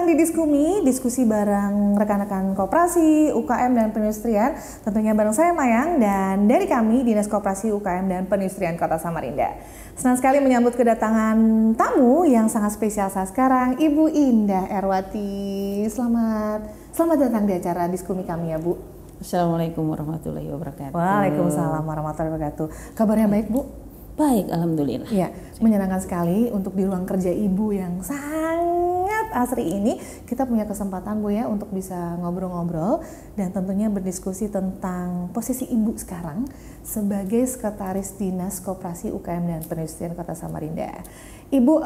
datang di Diskumi, diskusi bareng rekan-rekan koperasi, UKM dan perindustrian. Tentunya bareng saya Mayang dan dari kami Dinas Koperasi UKM dan Perindustrian Kota Samarinda. Senang sekali menyambut kedatangan tamu yang sangat spesial saat sekarang, Ibu Indah Erwati. Selamat datang di acara Diskumi kami ya Bu. Assalamualaikum warahmatullahi wabarakatuh. Waalaikumsalam warahmatullahi wabarakatuh. Kabarnya baik Bu? Baik, alhamdulillah. Ya, menyenangkan sekali untuk di ruang kerja Ibu yang sangat asri ini kita punya kesempatan Bu ya untuk bisa ngobrol-ngobrol dan tentunya berdiskusi tentang posisi Ibu sekarang sebagai Sekretaris Dinas Koperasi UKM dan Perindustrian Kota Samarinda. Ibu,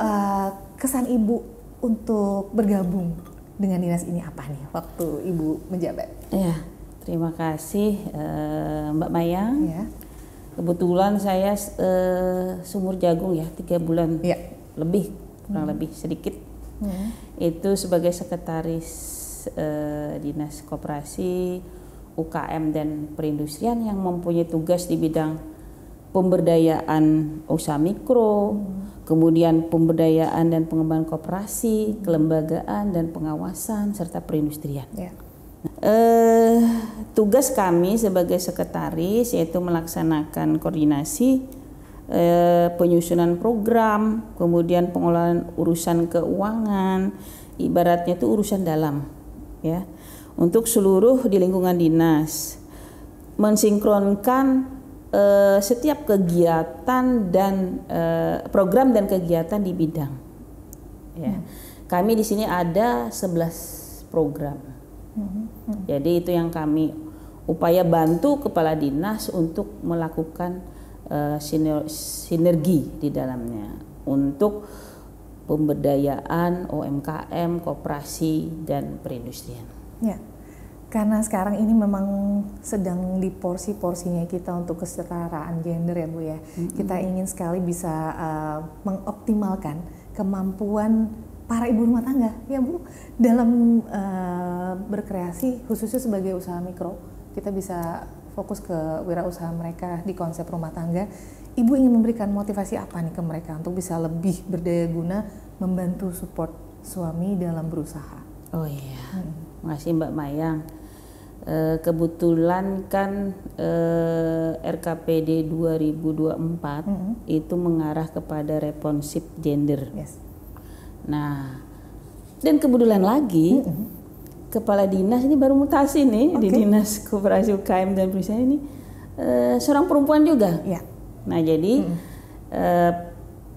kesan Ibu untuk bergabung dengan dinas ini apa nih waktu Ibu menjabat? Ya, terima kasih Mbak Mayang. Ya. Kebetulan saya sumur jagung ya 3 bulan Ya. lebih, kurang lebih sedikit. Itu sebagai Sekretaris Dinas Koperasi UKM dan Perindustrian yang mempunyai tugas di bidang pemberdayaan usaha mikro, kemudian pemberdayaan dan pengembangan koperasi, kelembagaan dan pengawasan serta perindustrian. Ya. Tugas kami sebagai sekretaris yaitu melaksanakan koordinasi, penyusunan program, kemudian pengelolaan urusan keuangan, ibaratnya itu urusan dalam, ya, untuk seluruh di lingkungan dinas, mensinkronkan setiap kegiatan dan program dan kegiatan di bidang. Ya, kami di sini ada 11 program. Jadi itu yang kami upaya bantu kepala dinas untuk melakukan sinergi di dalamnya untuk pemberdayaan UMKM, koperasi dan perindustrian. Ya. Karena sekarang ini memang sedang di porsinya kita untuk kesetaraan gender ya Bu ya. Kita ingin sekali bisa mengoptimalkan kemampuan para ibu rumah tangga ya Bu dalam berkreasi khususnya sebagai usaha mikro. Kita bisa fokus ke wirausaha mereka di konsep rumah tangga. Ibu ingin memberikan motivasi apa nih ke mereka untuk bisa lebih berdaya guna membantu support suami dalam berusaha? Oh iya, makasih Mbak Mayang. Kebetulan kan RKPD 2024 itu mengarah kepada responsif gender. Yes. Nah, dan kebetulan lagi kepala dinas ini baru mutasi nih di Dinas Koperasi UKM dan Perindustrian ini seorang perempuan juga. Ya. Nah, jadi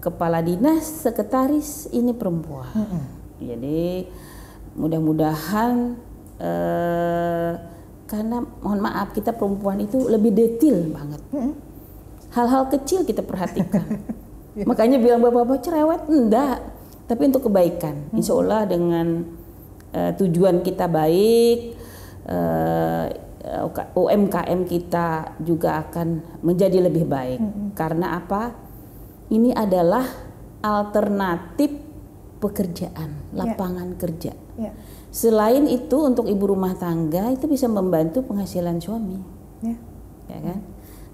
kepala dinas sekretaris ini perempuan. Jadi mudah-mudahan karena mohon maaf kita perempuan itu lebih detail banget. Hal-hal kecil kita perhatikan. Makanya bilang bapak-bapak cerewet enggak. Tapi untuk kebaikan, insya Allah dengan tujuan kita baik, UMKM kita juga akan menjadi lebih baik. Karena apa? Ini adalah alternatif pekerjaan, lapangan kerja. Yeah. Selain itu untuk ibu rumah tangga itu bisa membantu penghasilan suami, ya kan?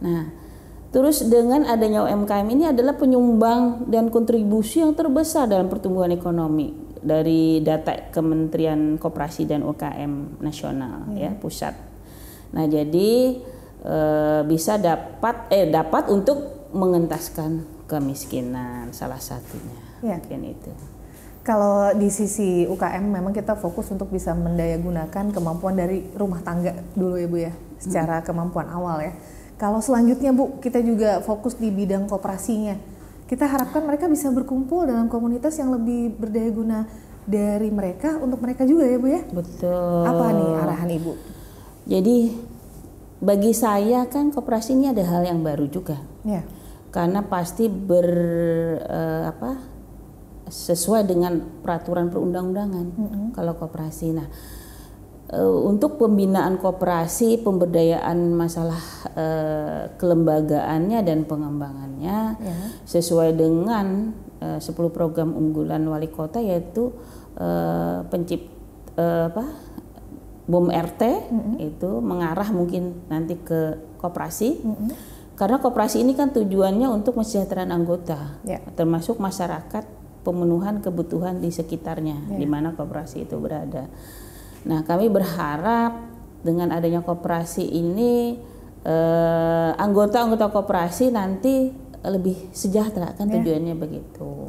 Nah. Terus dengan adanya UMKM ini adalah penyumbang dan kontribusi yang terbesar dalam pertumbuhan ekonomi dari data Kementerian Koperasi dan UKM nasional ya pusat. Nah jadi bisa dapat untuk mengentaskan kemiskinan salah satunya. Mungkin itu. Kalau di sisi UKM memang kita fokus untuk bisa mendayagunakan kemampuan dari rumah tangga dulu ya Bu ya, secara kemampuan awal ya. Kalau selanjutnya Bu, kita juga fokus di bidang koperasinya. Kita harapkan mereka bisa berkumpul dalam komunitas yang lebih berdaya guna dari mereka untuk mereka juga ya Bu ya. Betul. Apa nih arahan Ibu? Jadi bagi saya kan koperasi ini ada hal yang baru juga. Ya. Karena pasti sesuai dengan peraturan perundang-undangan kalau koperasi. Nah, untuk pembinaan koperasi, pemberdayaan masalah kelembagaannya dan pengembangannya sesuai dengan 10 program unggulan wali kota yaitu BOM RT itu mengarah mungkin nanti ke koperasi. Karena koperasi ini kan tujuannya untuk kesejahteraan anggota, termasuk masyarakat pemenuhan kebutuhan di sekitarnya, di mana koperasi itu berada. Nah, kami berharap dengan adanya koperasi ini anggota-anggota koperasi nanti lebih sejahtera, kan tujuannya begitu.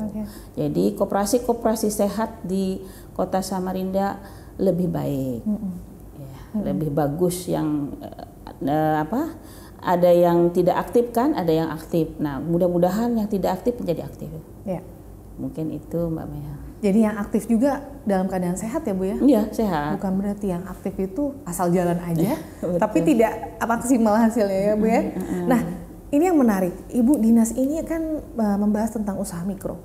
Jadi koperasi sehat di Kota Samarinda lebih baik, lebih bagus. Yang ada yang tidak aktif kan, ada yang aktif. Nah, mudah-mudahan yang tidak aktif menjadi aktif. Mungkin itu Mbak Maya. Jadi yang aktif juga dalam keadaan sehat ya Bu ya? Iya, sehat. Bukan berarti yang aktif itu asal jalan aja, tapi tidak maksimal hasilnya ya Bu ya. Nah, ini yang menarik. Ibu dinas ini kan membahas tentang usaha mikro,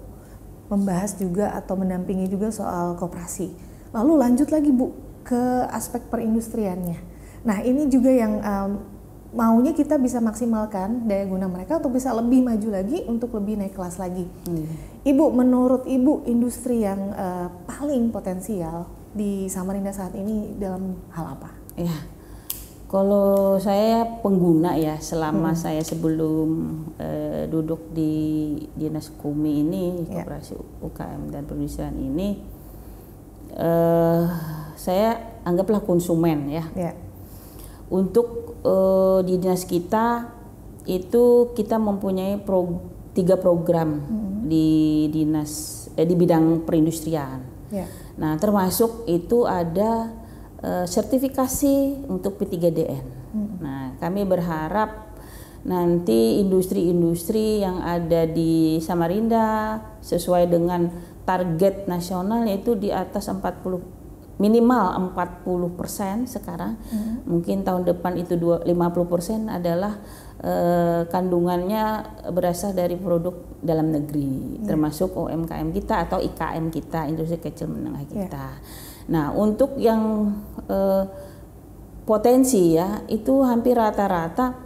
membahas juga atau mendampingi juga soal koperasi. Lalu lanjut lagi Bu ke aspek perindustriannya. Nah, ini juga yang maunya kita bisa maksimalkan daya guna mereka untuk bisa lebih maju lagi, untuk lebih naik kelas lagi. Ibu, menurut Ibu industri yang paling potensial di Samarinda saat ini dalam hal apa? Ya, kalau saya pengguna ya, selama saya sebelum duduk di Dinas KUMI ini, Koperasi UKM dan Perindustrian ini, saya anggaplah konsumen ya. Untuk di dinas kita itu kita mempunyai 3 program di dinas di bidang perindustrian. Nah, termasuk itu ada sertifikasi untuk P3DN. Nah, kami berharap nanti industri-industri yang ada di Samarinda sesuai dengan target nasional yaitu di atas minimal 40% sekarang. Mungkin tahun depan itu 50% adalah kandungannya berasal dari produk dalam negeri, termasuk UMKM kita atau IKM kita, industri kecil menengah kita. Nah, untuk yang potensi ya, itu hampir rata-rata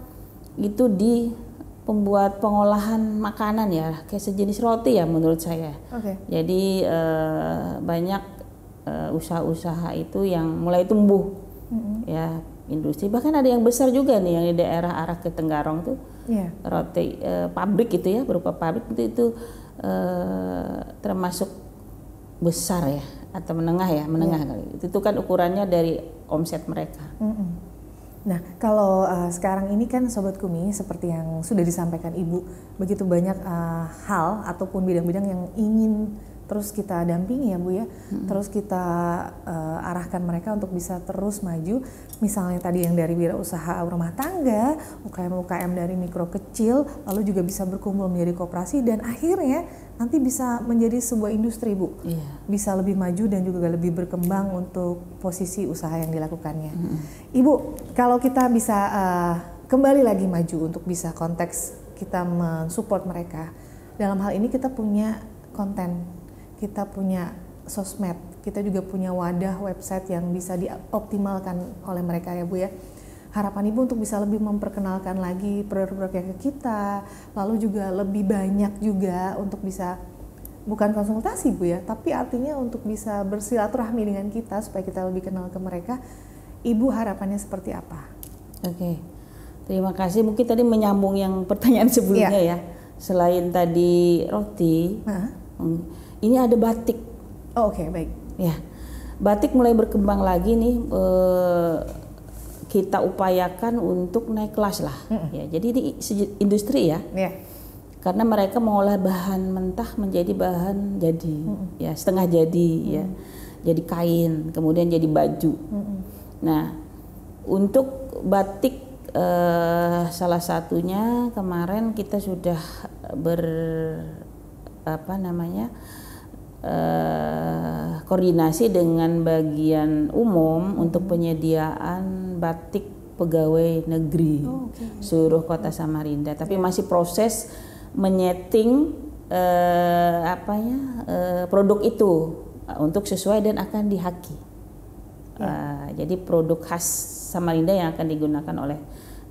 itu di pembuat pengolahan makanan ya, kayak sejenis roti ya menurut saya. Jadi banyak usaha-usaha itu yang mulai tumbuh, ya, industri. Bahkan ada yang besar juga nih yang di daerah arah ke Tenggarong tuh, roti pabrik gitu ya, berupa pabrik itu termasuk besar ya, atau menengah ya, menengah kali. Itu kan ukurannya dari omset mereka. Nah, kalau sekarang ini kan Sobat KUMI, seperti yang sudah disampaikan Ibu, begitu banyak hal ataupun bidang-bidang yang ingin terus kita dampingi ya Bu ya, terus kita arahkan mereka untuk bisa terus maju. Misalnya tadi yang dari wirausaha rumah tangga, UKM-UKM dari mikro kecil, lalu juga bisa berkumpul menjadi koperasi dan akhirnya nanti bisa menjadi sebuah industri Bu, bisa lebih maju dan juga lebih berkembang untuk posisi usaha yang dilakukannya. Ibu, kalau kita bisa kembali lagi maju untuk bisa konteks kita mensupport mereka, dalam hal ini kita punya konten, kita punya sosmed, kita juga punya wadah website yang bisa dioptimalkan oleh mereka ya Bu ya. Harapan Ibu untuk bisa lebih memperkenalkan lagi produk-produknya ke kita, lalu juga lebih banyak juga untuk bisa, bukan konsultasi Bu ya, tapi artinya untuk bisa bersilaturahmi dengan kita supaya kita lebih kenal ke mereka. Ibu harapannya seperti apa? Terima kasih. Mungkin tadi menyambung yang pertanyaan sebelumnya ya. Selain tadi roti, ini ada batik. Baik. Ya, batik mulai berkembang lagi nih. Kita upayakan untuk naik kelas lah. Ya, jadi ini industri ya. Karena mereka mengolah bahan mentah menjadi bahan jadi, ya setengah jadi, ya, jadi kain, kemudian jadi baju. Nah, untuk batik salah satunya kemarin kita sudah koordinasi dengan bagian umum untuk penyediaan batik pegawai negeri seluruh Kota Samarinda. Tapi masih proses menyeting produk itu untuk sesuai dan akan dihaki. Jadi produk khas Samarinda yang akan digunakan oleh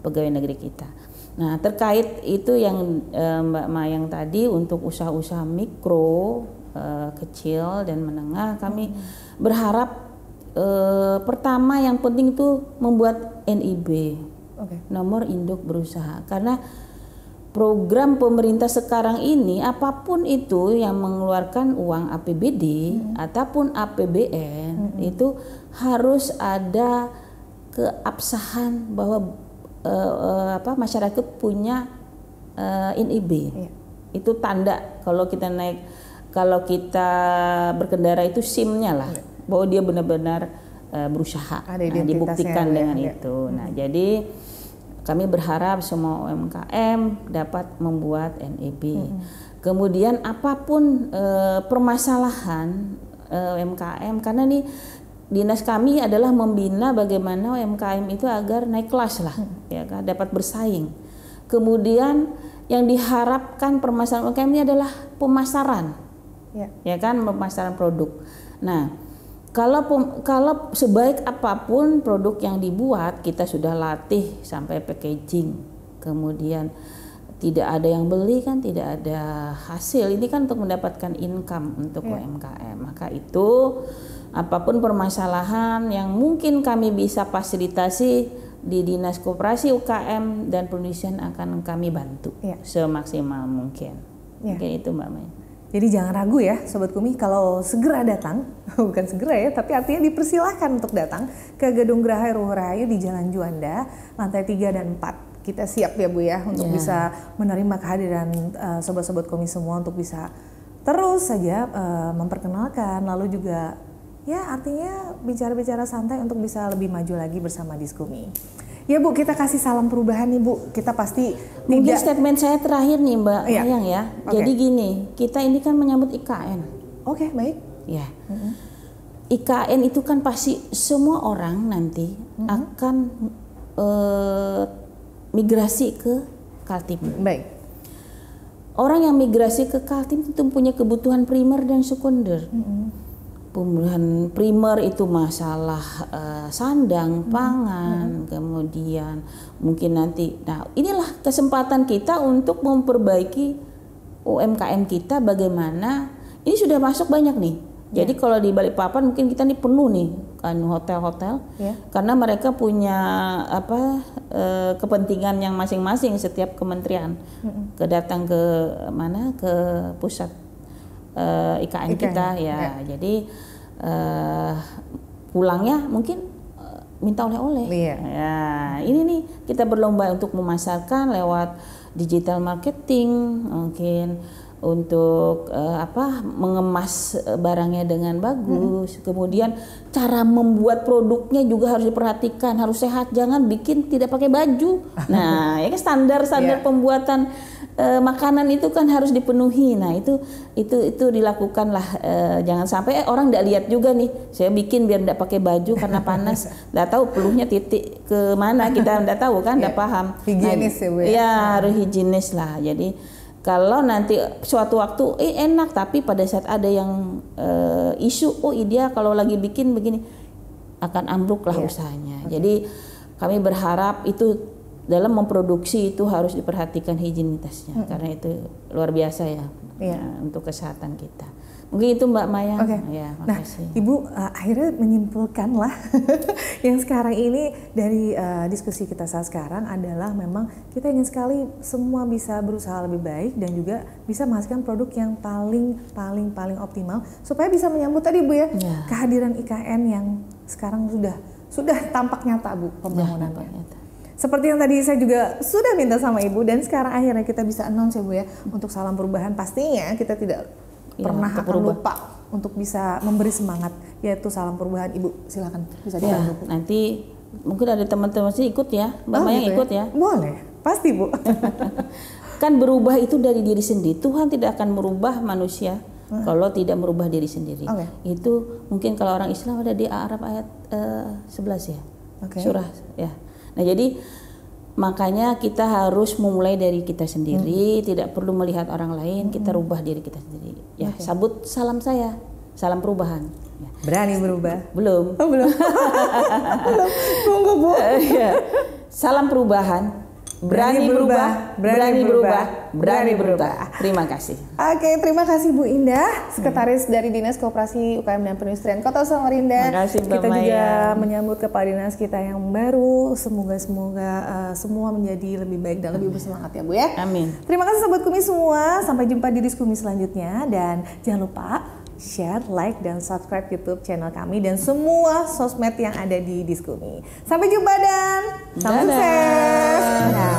pegawai negeri kita. Nah, terkait itu yang Mbak Mayang tadi, untuk usaha-usaha mikro, kecil dan menengah, kami berharap pertama yang penting itu membuat NIB, nomor induk berusaha, karena program pemerintah sekarang ini apapun itu yang mengeluarkan uang APBD ataupun APBN itu harus ada keabsahan bahwa masyarakat punya NIB. Itu tanda kalau kita berkendara itu SIM-nya lah bahwa dia benar-benar berusaha. Dibuktikan dengan itu. Nah, jadi kami berharap semua UMKM dapat membuat NIB. Kemudian apapun permasalahan UMKM, karena nih dinas kami adalah membina bagaimana UMKM itu agar naik kelas lah, ya kan, dapat bersaing. Kemudian yang diharapkan permasalahan UMKM ini adalah pemasaran, ya kan, pemasaran produk. Nah, kalau sebaik apapun produk yang dibuat, kita sudah latih sampai packaging, kemudian tidak ada yang beli kan, tidak ada hasil. Ini kan untuk mendapatkan income untuk UMKM. Maka itu apapun permasalahan yang mungkin kami bisa fasilitasi di Dinas Koperasi UKM dan Perindustrian akan kami bantu semaksimal mungkin. Mungkin itu Mbak Maya. Jadi jangan ragu ya Sobat Kumi, kalau segera datang, bukan segera ya, tapi artinya dipersilahkan untuk datang ke Gedung Geraha Ruho Rahayu di Jalan Juanda, lantai 3 dan 4. Kita siap ya Bu ya untuk bisa menerima kehadiran Sobat-Sobat Kumi semua untuk bisa terus saja memperkenalkan, lalu juga ya artinya bicara-bicara santai untuk bisa lebih maju lagi bersama Diskumi. Ya Bu, kita kasih salam perubahan nih Bu. Kita pasti mungkin statement saya terakhir nih Mbak Mayang ya. Jadi gini, kita ini kan menyambut IKN. Oke, baik. Ya. IKN itu kan pasti semua orang nanti akan migrasi ke Kaltim. Baik. Orang yang migrasi ke Kaltim itu punya kebutuhan primer dan sekunder. Pembuahan primer itu masalah sandang, pangan, kemudian mungkin nanti. Nah, inilah kesempatan kita untuk memperbaiki UMKM kita. Bagaimana ini sudah masuk banyak nih. Jadi kalau di Balikpapan mungkin kita nih penuh nih kan hotel-hotel, karena mereka punya kepentingan yang masing-masing setiap kementerian. Kedatang ke mana, ke pusat IKN kita ya. Jadi pulangnya mungkin minta oleh-oleh. Ya, ini nih kita berlomba untuk memasarkan lewat digital marketing, mungkin untuk mengemas barangnya dengan bagus. Kemudian cara membuat produknya juga harus diperhatikan, harus sehat, jangan bikin tidak pakai baju. Nah, ya kan standar pembuatan makanan itu kan harus dipenuhi. Nah, itu dilakukanlah, jangan sampai orang tidak lihat juga nih. Saya bikin biar tidak pakai baju karena panas. Tidak tahu peluhnya titik ke mana, kita tidak tahu kan, tidak paham. Higienis ya Bu ya. Ya, harus higienis lah. Jadi kalau nanti suatu waktu enak, tapi pada saat ada yang isu, dia kalau lagi bikin begini akan ambruk lah usahanya. Jadi kami berharap itu dalam memproduksi itu harus diperhatikan higienitasnya, karena itu luar biasa ya untuk kesehatan kita. Mungkin itu Mbak Maya. Ya, nah, Ibu akhirnya menyimpulkan lah yang sekarang ini dari diskusi kita saat sekarang adalah memang kita ingin sekali semua bisa berusaha lebih baik dan juga bisa menghasilkan produk yang paling optimal supaya bisa menyambut tadi Bu ya, kehadiran IKN yang sekarang sudah tampak nyata Bu pembangunannya. Seperti yang tadi saya juga sudah minta sama Ibu dan sekarang akhirnya kita bisa announce ya Bu ya, untuk salam perubahan pastinya kita tidak pernah akan lupa untuk bisa memberi semangat, yaitu salam perubahan. Ibu silakan bisa dibantu. Nanti mungkin ada teman-teman sih ikut ya, Mbak Maya gitu ikut ya. Boleh, pasti Bu. Kan berubah itu dari diri sendiri. Tuhan tidak akan merubah manusia kalau tidak merubah diri sendiri. Itu mungkin kalau orang Islam ada di Arab ayat 11 ya, surah ya. Nah jadi makanya kita harus memulai dari kita sendiri, tidak perlu melihat orang lain, kita rubah diri kita sendiri. Ya, sambut salam saya, salam perubahan. Ya. Berani berubah? Belum. Belum. Tunggu Bu. Salam perubahan Berani berubah, berani berubah. Terima kasih. Oke, terima kasih Bu Indah, Sekretaris dari Dinas Koperasi UKM dan Perindustrian Kota Samarinda. Terima kasih, kita juga menyambut Kepala Dinas kita yang baru. Semoga semua menjadi lebih baik dan lebih bersemangat ya Bu ya. Amin. Terima kasih Sobat Kumi semua. Sampai jumpa di Diskumi selanjutnya dan jangan lupa share, like, dan subscribe YouTube channel kami dan semua sosmed yang ada di Diskumi. Sampai jumpa dan salam sukses. Dadah.